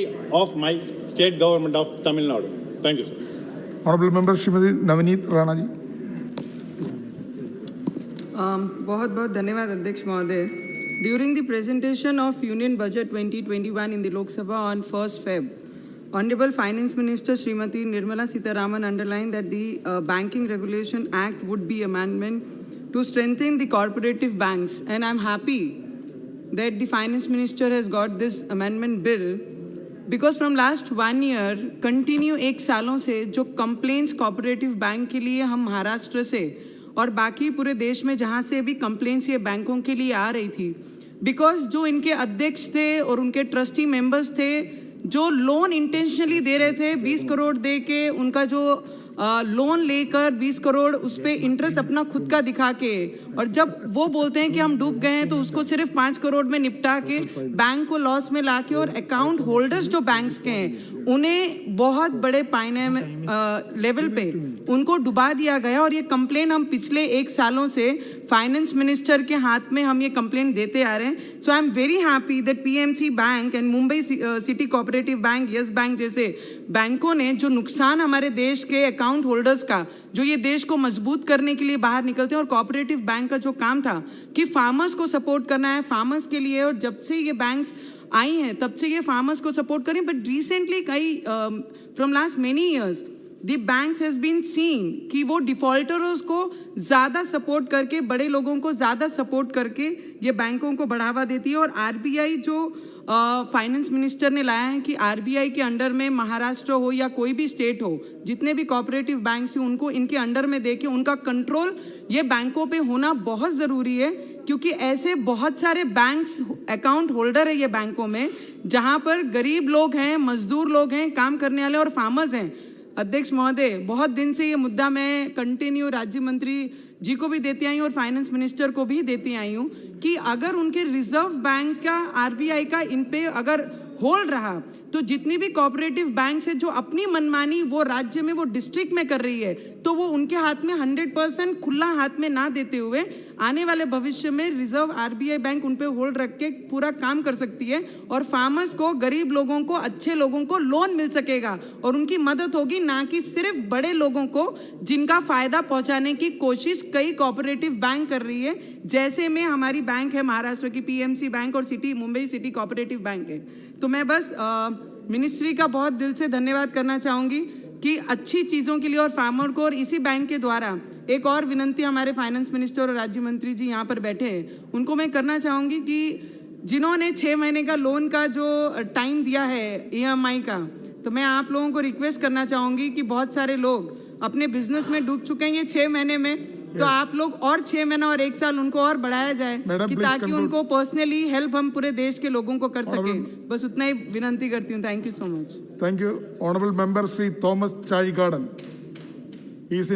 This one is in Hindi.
of my state government of Tamil Nadu. Thank you, sir. Honorable Member Shrimati Navneet Rana ji. बहुत बहुत धन्यवाद अध्यक्ष महोदय. During the presentation of Union Budget 2021 in the Lok Sabha on 1st Feb, Honorable Finance Minister Srimati Nirmala Sitharaman underlined that the Banking Regulation Act would be amendment to strengthen the cooperative banks, and I'm happy that the Finance Minister has got this amendment bill. Because from last 1 year continue 1 सालों से जो कंप्लेंट्स कोऑपरेटिव बैंक के लिए हम महाराष्ट्र से और बाकी पूरे देश में जहाँ से भी कंप्लेंट्स ये बैंकों के लिए आ रही थी, बिकॉज जो इनके अध्यक्ष थे और उनके ट्रस्टी मेंबर्स थे जो लोन इंटेंशनली दे रहे थे 20 करोड़ दे के उनका जो लोन लेकर 20 करोड़ उस पर इंटरेस्ट अपना खुद का दिखा के, और जब वो बोलते हैं कि हम डूब गए हैं तो उसको सिर्फ 5 करोड़ में निपटा के बैंक को लॉस में लाके, और अकाउंट होल्डर्स जो बैंक्स के हैं उन्हें बहुत बड़े पाइने में लेवल पे उनको डुबा दिया गया. और ये कंप्लेन हम पिछले 1 सालों से फाइनेंस मिनिस्टर के हाथ में हम ये कंप्लेन देते आ रहे हैं. So I am very happy that PMC bank and Mumbai city cooperative bank, Yes Bank जैसे बैंकों ने जो नुकसान हमारे देश के अकाउंट होल्डर्स का, जो ये देश को मजबूत करने के लिए बाहर निकलते हैं, और कोऑपरेटिव बैंक का जो काम था कि फार्मर्स को सपोर्ट करना है फार्मर्स के लिए, और जब से ये बैंक्स आई हैं तब से ये फार्मर्स को सपोर्ट करें. बट रिसेंटली कई from last many years the banks has been seen कि वो डिफॉल्टर्स को ज़्यादा सपोर्ट करके, बड़े लोगों को ज़्यादा सपोर्ट करके ये बैंकों को बढ़ावा देती है. और आरबीआई जो फाइनेंस मिनिस्टर ने लाया है कि आरबीआई के अंडर में महाराष्ट्र हो या कोई भी स्टेट हो, जितने भी कोऑपरेटिव बैंक्स हैं उनको इनके अंडर में देके उनका कंट्रोल ये बैंकों पे होना बहुत ज़रूरी है, क्योंकि ऐसे बहुत सारे बैंक्स अकाउंट होल्डर है ये बैंकों में जहाँ पर गरीब लोग हैं, मजदूर लोग हैं, काम करने वाले और फार्मर्स हैं. अध्यक्ष महोदय, बहुत दिन से ये मुद्दा मैं कंटिन्यू राज्य मंत्री जी को भी देती आई हूँ और फाइनेंस मिनिस्टर को भी देती आई हूँ कि अगर उनके रिजर्व बैंक का आरबीआई का इन पे अगर होल्ड रहा तो जितनी भी कोऑपरेटिव बैंक्स है जो अपनी मनमानी वो राज्य में वो डिस्ट्रिक्ट में कर रही है, तो वो उनके हाथ में 100% खुला हाथ में ना देते हुए आने वाले भविष्य में रिजर्व आरबीआई बैंक उन पे होल्ड रख के पूरा काम कर सकती है, और फार्मर्स को, गरीब लोगों को, अच्छे लोगों को लोन मिल सकेगा और उनकी मदद होगी, ना कि सिर्फ बड़े लोगों को जिनका फायदा पहुंचाने की कोशिश कई कोऑपरेटिव बैंक कर रही है, जैसे में हमारी बैंक है महाराष्ट्र की पीएमसी बैंक और मुंबई सिटी कोऑपरेटिव बैंक है. तो मैं बस मिनिस्ट्री का बहुत दिल से धन्यवाद करना चाहूँगी कि अच्छी चीज़ों के लिए और फार्मर को, और इसी बैंक के द्वारा एक और विनंती हमारे फाइनेंस मिनिस्टर और राज्य मंत्री जी यहाँ पर बैठे हैं उनको मैं करना चाहूँगी कि जिन्होंने 6 महीने का लोन का जो टाइम दिया है ईएमआई का, तो मैं आप लोगों को रिक्वेस्ट करना चाहूँगी कि बहुत सारे लोग अपने बिजनेस में डूब चुके हैं ये 6 महीने में, तो आप लोग और 6 महीना और 1 साल उनको और बढ़ाया जाए कि ताकि उनको पर्सनली हेल्प हम पूरे देश के लोगों को कर सके. बस उतना ही विनंती करती हूँ. Thank you so much. Thank you. Honorable Member Sri Thomas Chari Garden. He is in